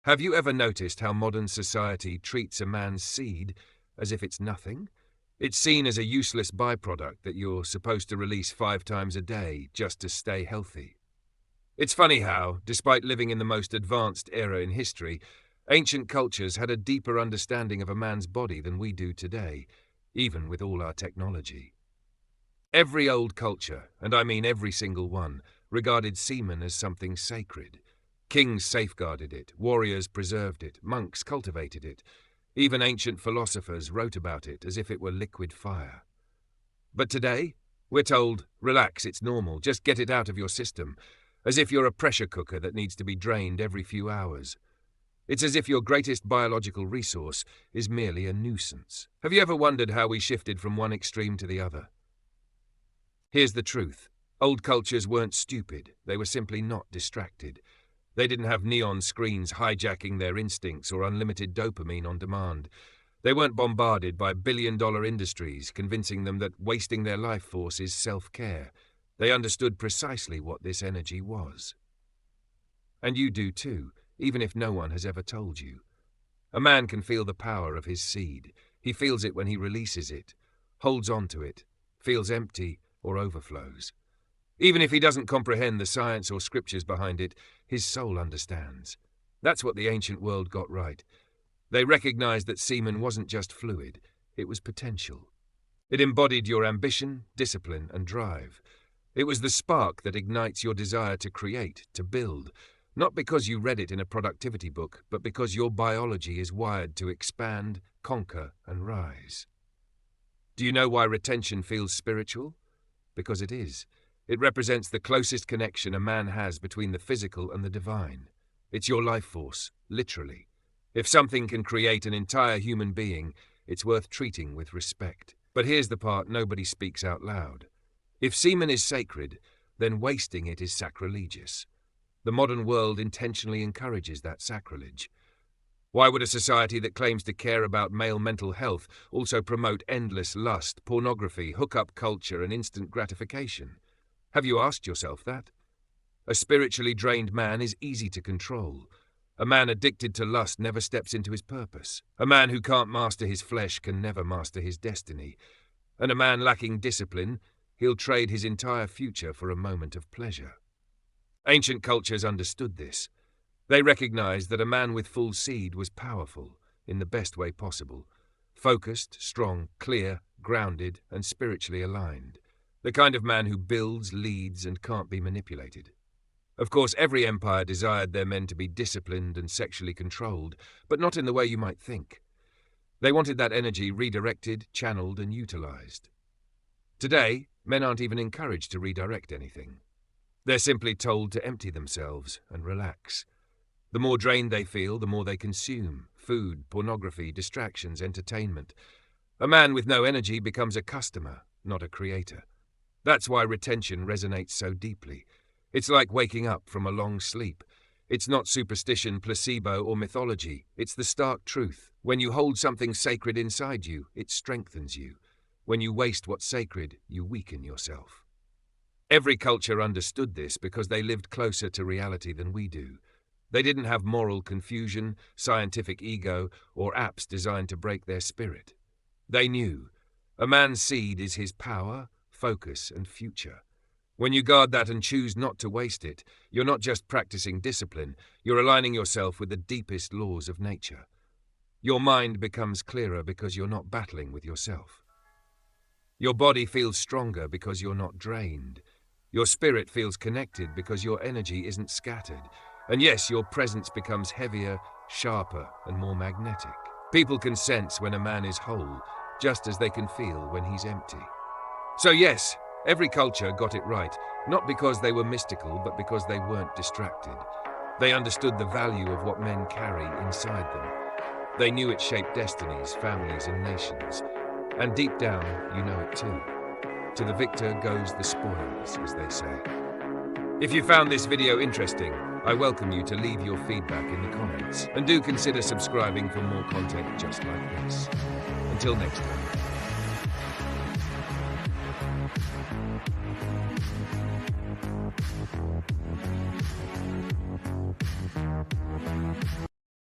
Have you ever noticed how modern society treats a man's seed as if it's nothing? It's seen as a useless byproduct that you're supposed to release 5 times a day just to stay healthy. It's funny how, despite living in the most advanced era in history, ancient cultures had a deeper understanding of a man's body than we do today, even with all our technology. Every old culture, and I mean every single one, regarded semen as something sacred. Kings safeguarded it, warriors preserved it, monks cultivated it. Even ancient philosophers wrote about it as if it were liquid fire. But today, we're told, relax, it's normal, just get it out of your system, as if you're a pressure cooker that needs to be drained every few hours. It's as if your greatest biological resource is merely a nuisance. Have you ever wondered how we shifted from one extreme to the other? Here's the truth. Old cultures weren't stupid, they were simply not distracted. They didn't have neon screens hijacking their instincts or unlimited dopamine on demand. They weren't bombarded by billion-dollar industries convincing them that wasting their life force is self-care. They understood precisely what this energy was. And you do too, even if no one has ever told you. A man can feel the power of his seed. He feels it when he releases it, holds on to it, feels empty or overflows. Even if he doesn't comprehend the science or scriptures behind it, his soul understands. That's what the ancient world got right. They recognized that semen wasn't just fluid, it was potential. It embodied your ambition, discipline, and drive. It was the spark that ignites your desire to create, to build, not because you read it in a productivity book, but because your biology is wired to expand, conquer, and rise. Do you know why retention feels spiritual? Because it is. It represents the closest connection a man has between the physical and the divine. It's your life force, literally. If something can create an entire human being, it's worth treating with respect. But here's the part nobody speaks out loud. If semen is sacred, then wasting it is sacrilegious. The modern world intentionally encourages that sacrilege. Why would a society that claims to care about male mental health also promote endless lust, pornography, hookup culture, and instant gratification? Have you asked yourself that? A spiritually drained man is easy to control. A man addicted to lust never steps into his purpose. A man who can't master his flesh can never master his destiny. And a man lacking discipline, he'll trade his entire future for a moment of pleasure. Ancient cultures understood this. They recognized that a man with full seed was powerful, in the best way possible. Focused, strong, clear, grounded, and spiritually aligned. The kind of man who builds, leads, and can't be manipulated. Of course, every empire desired their men to be disciplined and sexually controlled, but not in the way you might think. They wanted that energy redirected, channeled, and utilized. Today, men aren't even encouraged to redirect anything. They're simply told to empty themselves and relax. The more drained they feel, the more they consume. Food, pornography, distractions, entertainment. A man with no energy becomes a customer, not a creator. That's why retention resonates so deeply. It's like waking up from a long sleep. It's not superstition, placebo, or mythology. It's the stark truth. When you hold something sacred inside you, it strengthens you. When you waste what's sacred, you weaken yourself. Every culture understood this because they lived closer to reality than we do. They didn't have moral confusion, scientific ego, or apps designed to break their spirit. They knew a man's seed is his power, focus, and future. When you guard that and choose not to waste it, you're not just practicing discipline, you're aligning yourself with the deepest laws of nature. Your mind becomes clearer because you're not battling with yourself. Your body feels stronger because you're not drained. Your spirit feels connected because your energy isn't scattered. And yes, your presence becomes heavier, sharper, and more magnetic. People can sense when a man is whole, just as they can feel when he's empty. So yes, every culture got it right, not because they were mystical, but because they weren't distracted. They understood the value of what men carry inside them. They knew it shaped destinies, families, and nations. And deep down, you know it too. To the victor goes the spoils, as they say. If you found this video interesting, I welcome you to leave your feedback in the comments. And do consider subscribing for more content just like this. Until next time.